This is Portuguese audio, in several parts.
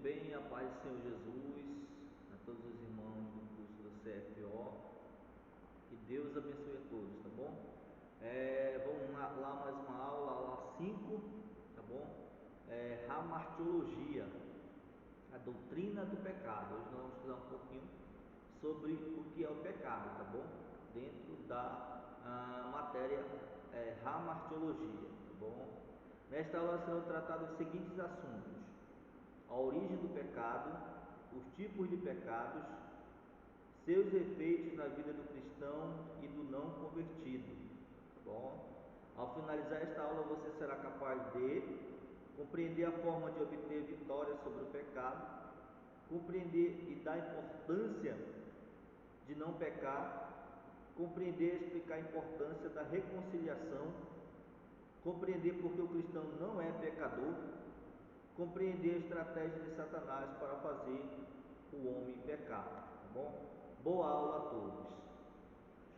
bem? A paz do Senhor Jesus, a todos os irmãos do curso do CFO, que Deus abençoe a todos, tá bom? Vamos lá mais uma aula 5, tá bom? Hamartiologia, a doutrina do pecado. Hoje nós vamos estudar um pouquinho sobre o que é o pecado, tá bom? Dentro da matéria Hamartiologia, tá bom? Nesta aula serão tratados os seguintes assuntos: a origem do pecado, os tipos de pecados, seus efeitos na vida do cristão e do não convertido, tá bom? Ao finalizar esta aula, você será capaz de compreender a forma de obter vitória sobre o pecado, compreender e dar importância de não pecar, compreender e explicar a importância da reconciliação, compreender porque o cristão não é pecador, compreender a estratégia de Satanás para fazer o homem pecar, tá bom? Boa aula a todos.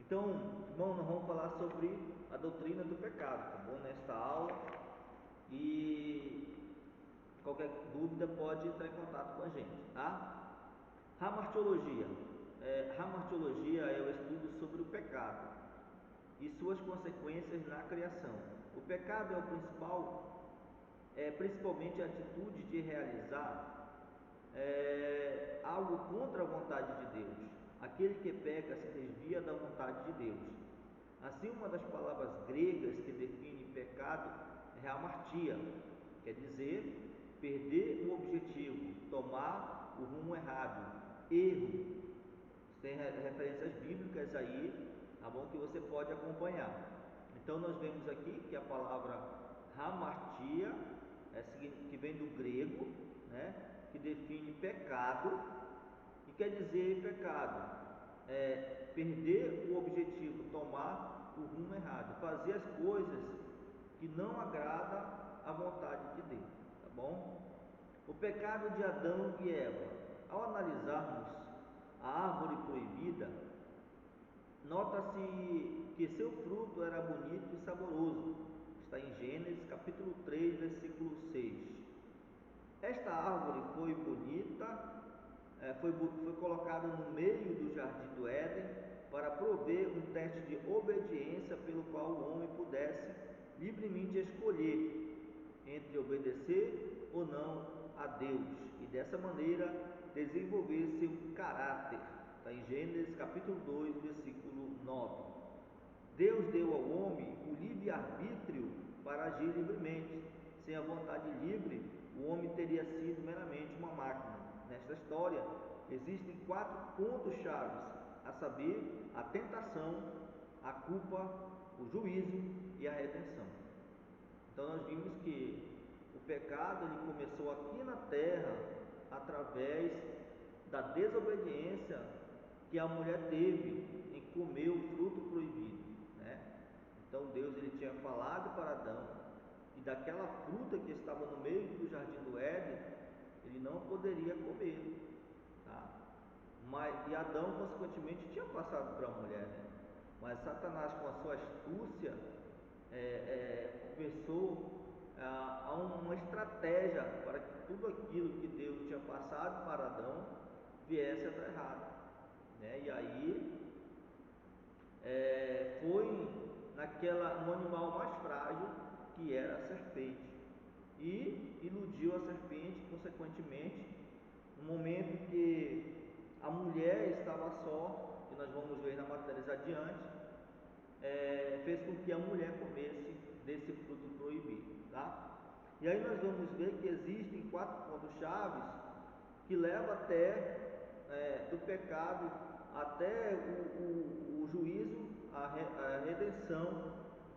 Então, irmão, nós vamos falar sobre a doutrina do pecado, tá bom? Nesta aula, e qualquer dúvida pode entrar em contato com a gente, tá? Hamartiologia. Hamartiologia é o estudo sobre o pecado e suas consequências na criação. O pecado é o principalmente a atitude de realizar algo contra a vontade de Deus. Aquele que peca se desvia da vontade de Deus. Assim, uma das palavras gregas que define pecado é hamartia, quer dizer perder o objetivo, tomar o rumo errado, erro. Tem referências bíblicas aí, tá bom, que você pode acompanhar. Então nós vemos aqui que a palavra hamartia, que vem do grego, né, que define pecado, e quer dizer pecado perder o objetivo, tomar o rumo errado, fazer as coisas que não agradam à vontade de Deus, tá bom? O pecado de Adão e Eva. Ao analisarmos a árvore proibida, nota-se que seu fruto era bonito e saboroso. Está em Gênesis capítulo 3, versículo 6. Esta árvore foi bonita, foi colocada no meio do jardim do Éden para prover um teste de obediência pelo qual o homem pudesse livremente escolher entre obedecer ou não a Deus e dessa maneira desenvolver seu caráter. Está em Gênesis capítulo 2, versículo 9. Deus deu ao homem o livre-arbítrio para agir livremente. Sem a vontade livre, o homem teria sido meramente uma máquina. Nesta história, existem 4 pontos chaves, a saber, a tentação, a culpa, o juízo e a redenção. Então nós vimos que o pecado ele começou aqui na terra através da desobediência que a mulher teve em comer o fruto proibido, né? Então Deus ele tinha falado para Adão que daquela fruta que estava no meio do jardim do Éden ele não poderia comer, tá? E Adão consequentemente tinha passado para a mulher, né? Mas Satanás, com a sua astúcia, começou a uma estratégia para que tudo aquilo que Deus tinha passado para Adão viesse a dar errado, né? E aí foi no animal mais frágil, que era a serpente, e iludiu a serpente. Consequentemente, no momento que a mulher estava só, que nós vamos ver na matéria adiante, fez com que a mulher comesse desse fruto proibido, tá? E aí nós vamos ver que existem 4 pontos chaves que levam até do pecado até o juízo, a redenção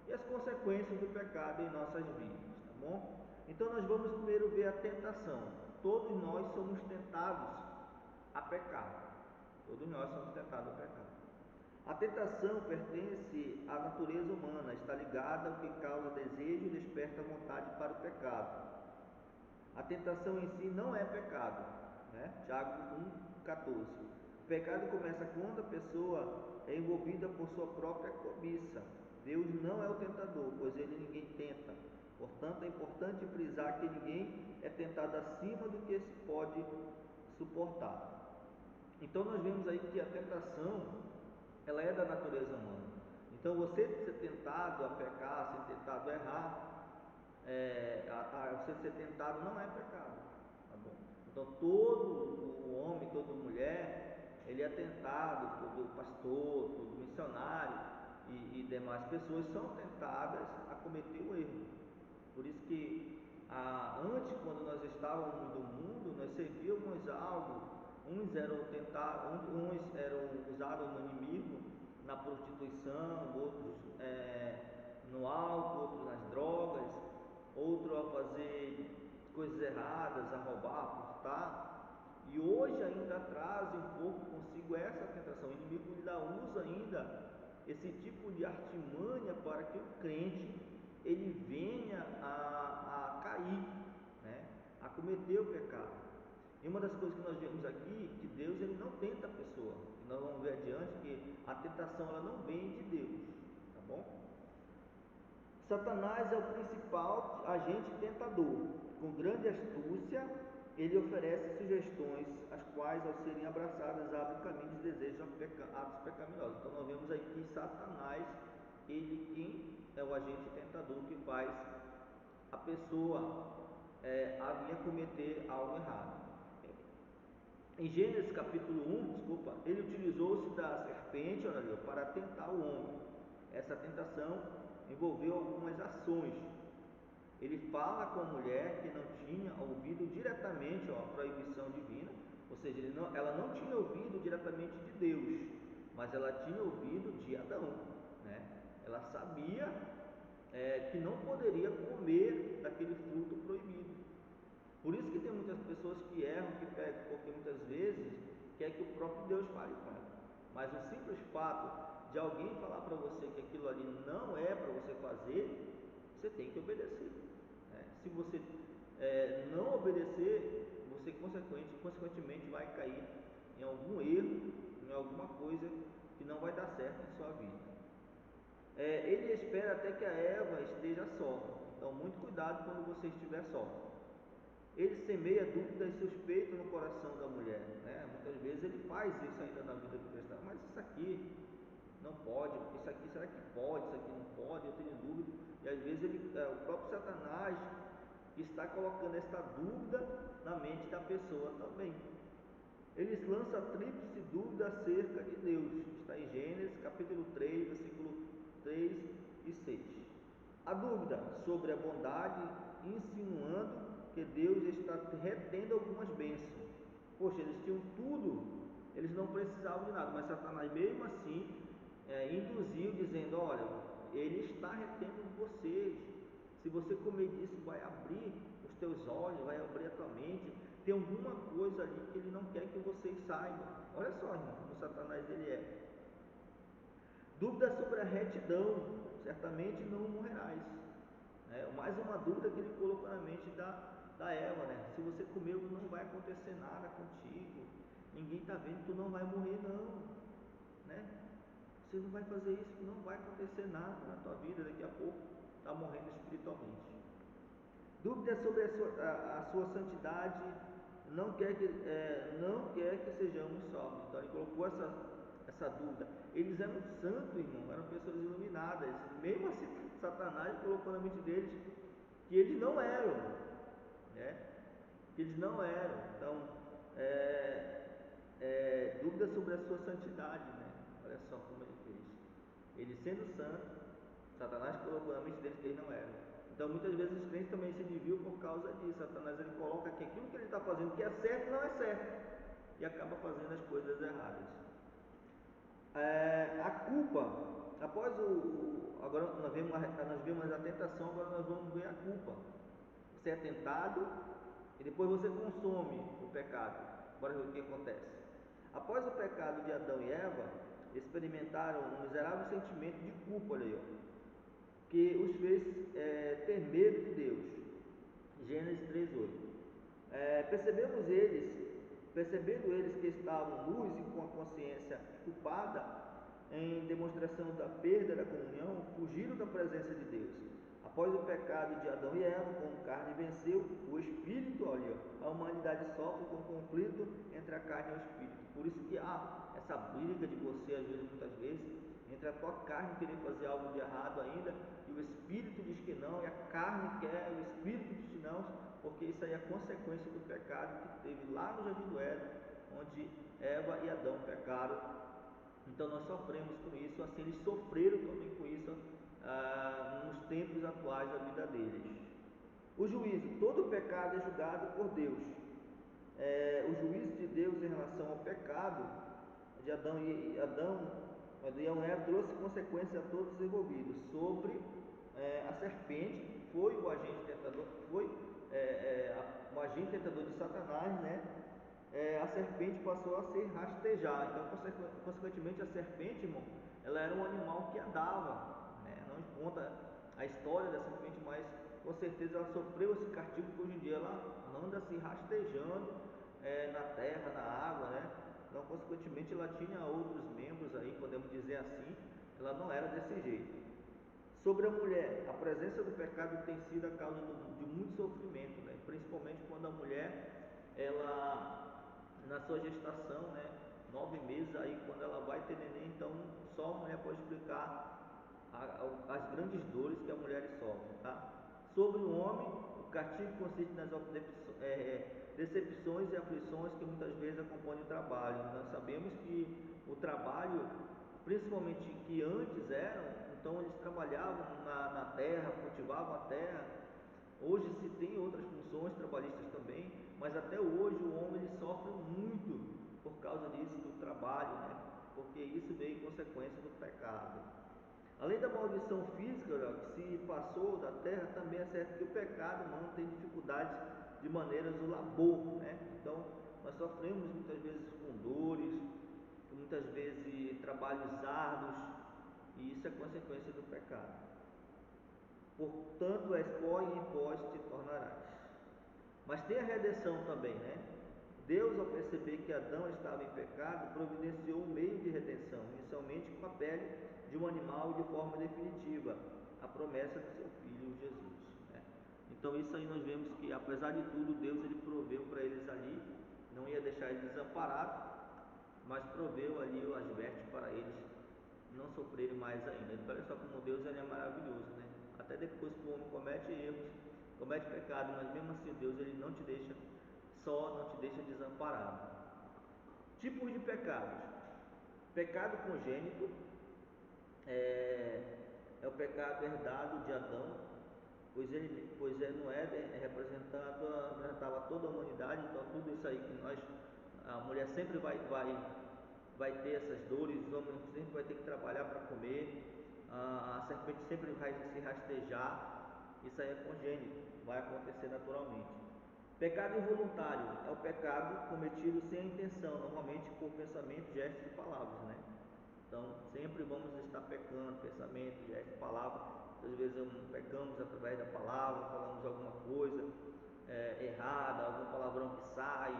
e as consequências do pecado em nossas vidas, tá bom? Então nós vamos primeiro ver a tentação. Todos nós somos tentados a pecar. Todos nós somos tentados a pecar. A tentação pertence à natureza humana, está ligada ao que causa desejo e desperta vontade para o pecado. A tentação em si não é pecado, né? Tiago 1,14. O pecado começa quando a pessoa é envolvida por sua própria cobiça. Deus não é o tentador, pois ele ninguém tenta, Portanto, é importante frisar que ninguém é tentado acima do que se pode suportar. Então nós vemos aí que a tentação, ela é da natureza humana. Então você ser tentado a pecar, ser tentado a errar, você ser tentado não é pecado, tá bom? Então todo o homem, toda mulher, ele é tentado, todo pastor, todo missionário e demais pessoas são tentadas a cometer o erro. Por isso que antes, quando nós estávamos no mundo, nós servíamos algo. Uns eram tentados, uns eram usados no inimigo, na prostituição, outros no álcool, outros nas drogas, outros a fazer coisas erradas, a roubar, a furtar. E hoje ainda traz um pouco consigo essa tentação. O inimigo ainda usa ainda esse tipo de artimanha para que o crente ele venha a cair, né? A cometer o pecado. E uma das coisas que nós vemos aqui, que Deus ele não tenta a pessoa. E nós vamos ver adiante que a tentação ela não vem de Deus, tá bom? Satanás é o principal agente tentador. Com grande astúcia, ele oferece sugestões, as quais, ao serem abraçadas, abrem caminho de desejos a atos pecaminosos. Então, nós vemos aí que Satanás, ele quem é o agente tentador que faz a pessoa a vir a cometer algo errado. Em Gênesis capítulo 1, ele utilizou-se da serpente, olha, para tentar o homem. Essa tentação envolveu algumas ações. Ele fala com a mulher que não tinha ouvido diretamente a proibição divina, ou seja, ela não tinha ouvido diretamente de Deus, mas ela tinha ouvido de Adão, né? Ela sabia que não poderia comer daquele fruto proibido. Por isso que tem muitas pessoas que erram, que pecam, porque muitas vezes quer que o próprio Deus fale com ela. Mas o simples fato de alguém falar para você que aquilo ali não é para você fazer, você tem que obedecer, né? Se você não obedecer, você consequentemente vai cair em algum erro, em alguma coisa que não vai dar certo em sua vida. Ele espera até que a Eva esteja só. Então, muito cuidado quando você estiver só. Ele semeia dúvidas e suspeitas no coração da mulher, né? Muitas vezes ele faz isso ainda na vida do cristão. Mas isso aqui não pode, isso aqui será que pode, isso aqui não pode, eu tenho dúvida. E às vezes o próprio Satanás está colocando esta dúvida na mente da pessoa também. Ele lança a tríplice dúvida acerca de Deus. Está em Gênesis capítulo 3, versículo 3 e 6. A dúvida sobre a bondade, insinuando que Deus está retendo algumas bênçãos. Poxa, eles tinham tudo, eles não precisavam de nada, mas Satanás mesmo assim induziu, dizendo: olha, ele está retendo vocês. Se você comer disso, vai abrir os teus olhos, vai abrir a tua mente. Tem alguma coisa ali que ele não quer que vocês saibam. Olha só, irmão, como Satanás ele é. Dúvida sobre a retidão, certamente não morrerás. Mais uma dúvida que ele colocou na mente da Eva, né? Se você comeu, não vai acontecer nada contigo. Ninguém está vendo, tu não vai morrer não, né? Você não vai fazer isso, não vai acontecer nada na tua vida. Daqui a pouco está morrendo espiritualmente. Dúvida sobre a sua santidade, não quer que sejamos sóbrios. Então ele colocou essa dúvida. Eles eram santos, irmão, eram pessoas iluminadas. Mesmo assim, Satanás colocou na mente deles que eles não eram, né? Que eles não eram. Então, dúvida sobre a sua santidade, né? Olha só como ele fez. Ele sendo santo, Satanás colocou na mente deles que eles não eram. Então muitas vezes os crentes também se desviam por causa disso. Satanás ele coloca que aquilo que ele está fazendo que é certo não é certo e acaba fazendo as coisas erradas. A culpa, após agora nós vemos a tentação, agora nós vamos ver a culpa. Você é tentado e depois você consome o pecado. Bora ver o que acontece. Após o pecado de Adão e Eva, experimentaram um miserável sentimento de culpa, olha aí, que os fez ter medo de Deus. Gênesis 3:8. Percebendo eles que estavam nus e com a consciência culpada, em demonstração da perda da comunhão, fugiram da presença de Deus. Após o pecado de Adão e Eva, como carne venceu, o espírito, olha, a humanidade sofre com o conflito entre a carne e o espírito. Por isso que há essa briga de você, às vezes, muitas vezes, entre a tua carne querer fazer algo de errado ainda, e o espírito diz que não, e a carne quer, o espírito diz que não, porque isso aí é consequência do pecado que teve lá no Jardim do Éden, onde Eva e Adão pecaram. Então nós sofremos com isso, assim eles sofreram também com isso nos tempos atuais da vida deles. O juízo, todo pecado é julgado por Deus. O juízo de Deus em relação ao pecado de Adão e Eva trouxe consequências a todos os envolvidos. Sobre a serpente, foi o agente tentador, o agente tentador de Satanás, né? A serpente passou a se rastejar. Então, consequentemente, a serpente, irmão, ela era um animal que andava, né? Não conta a história da serpente, mas com certeza ela sofreu esse castigo, porque hoje em dia ela anda se rastejando na terra, na água, né? Então, consequentemente, ela tinha outros membros aí, podemos dizer assim, ela não era desse jeito. Sobre a mulher, a presença do pecado tem sido a causa de muito sofrimento, né? Principalmente quando a mulher, ela na sua gestação, né, 9 meses, aí quando ela vai ter neném, então só a mulher pode explicar as grandes dores que a mulher sofre, tá? Sobre o homem, o castigo consiste nas decepções e aflições que muitas vezes acompanham o trabalho. Nós sabemos que o trabalho, principalmente que antes eram, então eles trabalhavam na terra, cultivavam a terra. Hoje se tem outras funções trabalhistas também, mas até hoje o homem ele sofre muito por causa disso, do trabalho, né? Porque isso veio em consequência do pecado. Além da maldição física que se passou da terra, também é certo que o pecado humano tem dificuldades de maneiras do labor, né? Então nós sofremos muitas vezes com dores, muitas vezes trabalhos árduos, e isso é consequência do pecado. Portanto, és pó e em pó te tornarás. Mas tem a redenção também, né? Deus, ao perceber que Adão estava em pecado, providenciou um meio de redenção, inicialmente com a pele de um animal e de forma definitiva, a promessa do seu Filho Jesus, né? Então isso aí nós vemos que, apesar de tudo, Deus ele proveu para eles ali, não ia deixar eles desamparados, mas proveu ali as vestes para eles não sofrerem mais ainda. Então, olha só como Deus ele é maravilhoso, né? Até depois que o homem comete erros, comete pecado, mas mesmo assim Deus ele não te deixa só, não te deixa desamparado. Tipos de pecados: pecado congênito é o pecado herdado de Adão, pois no Éden representava toda a humanidade. Então tudo isso aí que a mulher sempre vai ter essas dores, os homens sempre vai ter que trabalhar para comer, a serpente sempre vai se rastejar. Isso aí é congênito, vai acontecer naturalmente. Pecado involuntário é o pecado cometido sem a intenção, normalmente por pensamento, gestos e palavras, né? Então sempre vamos estar pecando, pensamento, gesto, palavra. Às vezes pecamos através da palavra, falamos alguma coisa errada, algum palavrão que sai,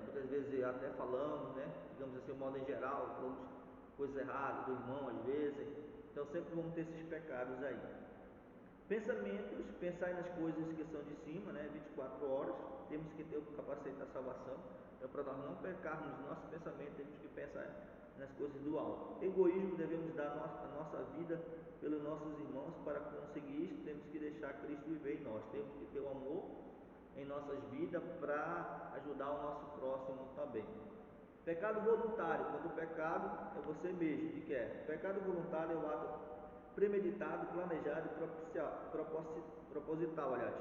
muitas vezes até falamos, né? Digamos assim, de modo em geral, falamos coisas erradas do irmão às vezes. Então sempre vamos ter esses pecados aí. Pensamentos, pensar nas coisas que são de cima, né? 24 horas, temos que ter o capacete da salvação. Então, para nós não pecarmos no nosso pensamento, temos que pensar nas coisas do alto. Egoísmo, devemos dar a nossa vida pelos nossos irmãos. Para conseguir isso, temos que deixar Cristo viver em nós. Temos que ter o amor em nossas vidas para ajudar o nosso próximo também. Pecado voluntário, quando o pecado é você mesmo que quer. Pecado voluntário é o ato premeditado, planejado e proposital, aliás.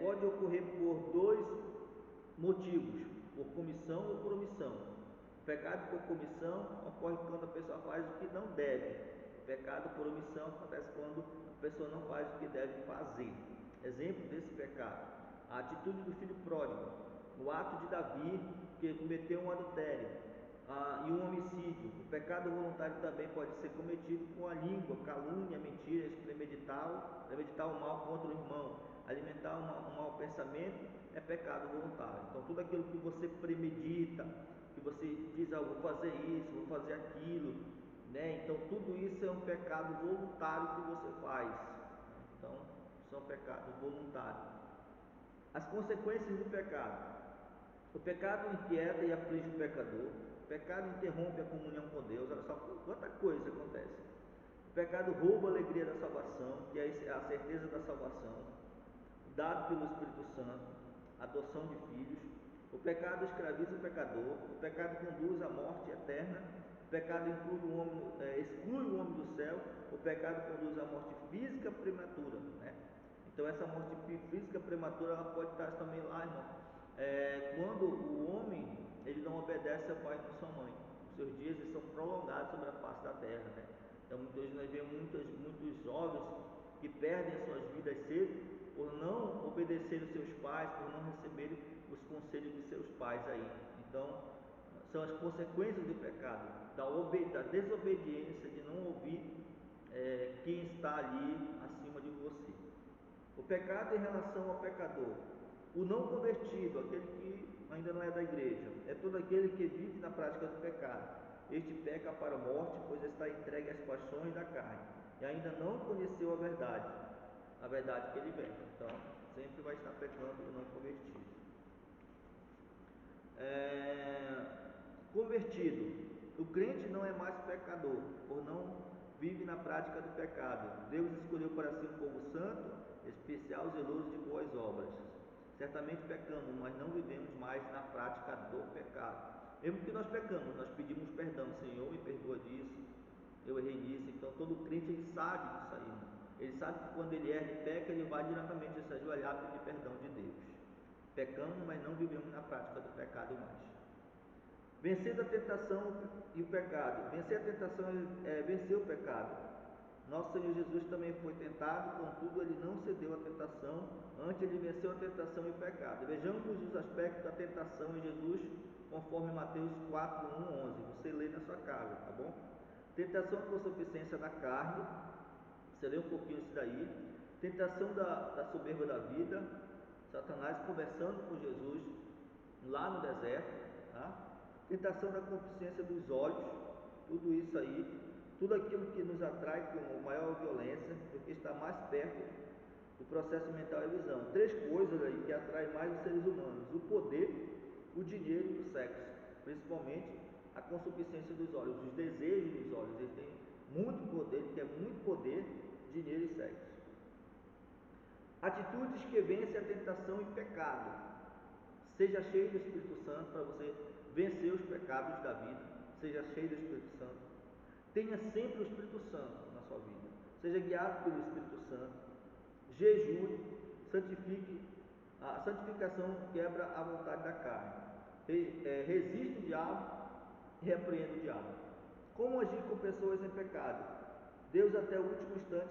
Pode ocorrer por dois motivos: por comissão ou por omissão. O pecado por comissão ocorre quando a pessoa faz o que não deve. O pecado por omissão acontece quando a pessoa não faz o que deve fazer. Exemplo desse pecado: a atitude do filho pródigo, o ato de Davi, que cometeu um adultério, e um homicídio. O pecado voluntário também pode ser cometido com a língua, calúnia, mentiras, premeditar o mal contra o irmão, alimentar um mau pensamento é pecado voluntário. Então tudo aquilo que você premedita, que você diz, vou fazer isso, vou fazer aquilo, né? Então tudo isso é um pecado voluntário que você faz. Então, são pecados voluntários. As consequências do pecado. O pecado inquieta e aflige o pecador. O pecado interrompe a comunhão com Deus. Olha só quanta coisa acontece. O pecado rouba a alegria da salvação, que é a certeza da salvação, dado pelo Espírito Santo, adoção de filhos. O pecado escraviza o pecador. O pecado conduz à morte eterna. O pecado exclui o homem do céu. O pecado conduz à morte física prematura, né? Então essa morte física prematura, ela pode estar também lá, irmão, quando o homem ele não obedece ao pai e à sua mãe. Os seus dias eles são prolongados sobre a face da terra, né? Então muitas vezes nós vemos muitos jovens que perdem as suas vidas cedo por não obedecer os seus pais, por não receberem os conselhos de seus pais aí. Então são as consequências do pecado, da desobediência, de não ouvir quem está ali acima de você. O pecado em relação ao pecador. O não convertido, aquele que ainda não é da igreja, é todo aquele que vive na prática do pecado. Este peca para a morte, pois está entregue às paixões da carne, e ainda não conheceu a verdade que ele vem. Então, sempre vai estar pecando o não convertido. Convertido. O crente não é mais pecador, por não vive na prática do pecado. Deus escolheu para si um povo santo, especial, zeloso de boas obras. Certamente pecamos, mas não vivemos mais na prática do pecado. Mesmo que nós pecamos, nós pedimos perdão. Senhor, me perdoa disso, eu errei nisso. Então todo crente ele sabe disso aí, né? Ele sabe que quando ele erra e peca, ele vai diretamente se ajoelhar e pedir perdão de Deus. Pecamos, mas não vivemos na prática do pecado mais. Vencer a tentação e o pecado. Vencer a tentação é vencer o pecado. Nosso Senhor Jesus também foi tentado, contudo ele não cedeu à tentação, antes ele venceu a tentação e o pecado. Vejamos os aspectos da tentação em Jesus, conforme Mateus 4, 1, 11. Você lê na sua casa, tá bom? Tentação por suficiência da carne, você lê um pouquinho isso daí. Tentação da soberba da vida, Satanás conversando com Jesus lá no deserto, tá? Tentação da concupiscência dos olhos, tudo isso aí, tudo aquilo que nos atrai com maior violência, porque está mais perto do processo mental e visão. Três coisas aí que atraem mais os seres humanos: o poder, o dinheiro e o sexo, principalmente a concupiscência dos olhos, os desejos dos olhos. Ele tem muito poder, ele quer muito poder, dinheiro e sexo. Atitudes que vencem a tentação e pecado. Seja cheio do Espírito Santo para você vencer os pecados da vida. Seja cheio do Espírito Santo. Tenha sempre o Espírito Santo na sua vida. Seja guiado pelo Espírito Santo. Jejue, santifique. A santificação quebra a vontade da carne. Resiste o diabo e repreenda o diabo. Como agir com pessoas em pecado? Deus até o último instante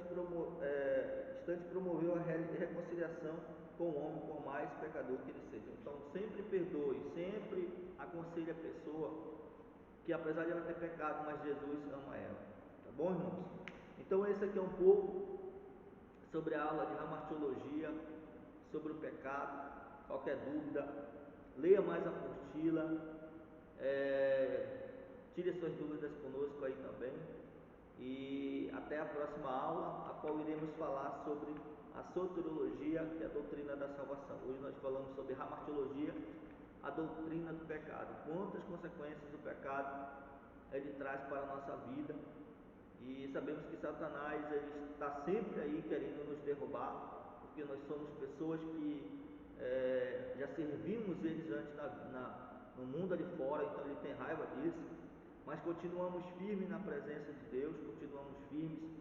promoveu a reconciliação com o homem, por mais pecador que ele seja. Então sempre perdoe, sempre aconselhe a pessoa que apesar de ela ter pecado, mas Jesus ama ela. Tá bom, irmãos? Então esse aqui é um pouco sobre a aula de hamartiologia, sobre o pecado. Qualquer dúvida, leia mais a apostila, tire suas dúvidas conosco aí também. E até a próxima aula, a qual iremos falar sobre a soteriologia, que é a doutrina da salvação. Hoje nós falamos sobre hamartiologia, a doutrina do pecado. Quantas consequências o pecado ele traz para a nossa vida. E sabemos que Satanás ele está sempre aí querendo nos derrubar, porque nós somos pessoas que já servimos eles antes no mundo ali fora, então ele tem raiva disso. Mas continuamos firmes na presença de Deus, continuamos firmes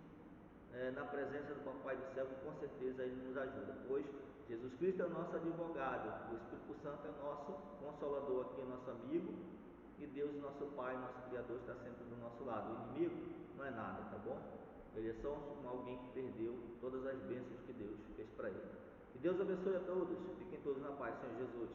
na presença do Papai do Céu, que com certeza Ele nos ajuda, pois Jesus Cristo é o nosso advogado, o Espírito Santo é nosso consolador aqui, nosso amigo, e Deus, nosso Pai, nosso Criador, está sempre do nosso lado. O inimigo não é nada, tá bom? Ele é só alguém que perdeu todas as bênçãos que Deus fez para ele. Que Deus abençoe a todos, fiquem todos na paz, Senhor Jesus.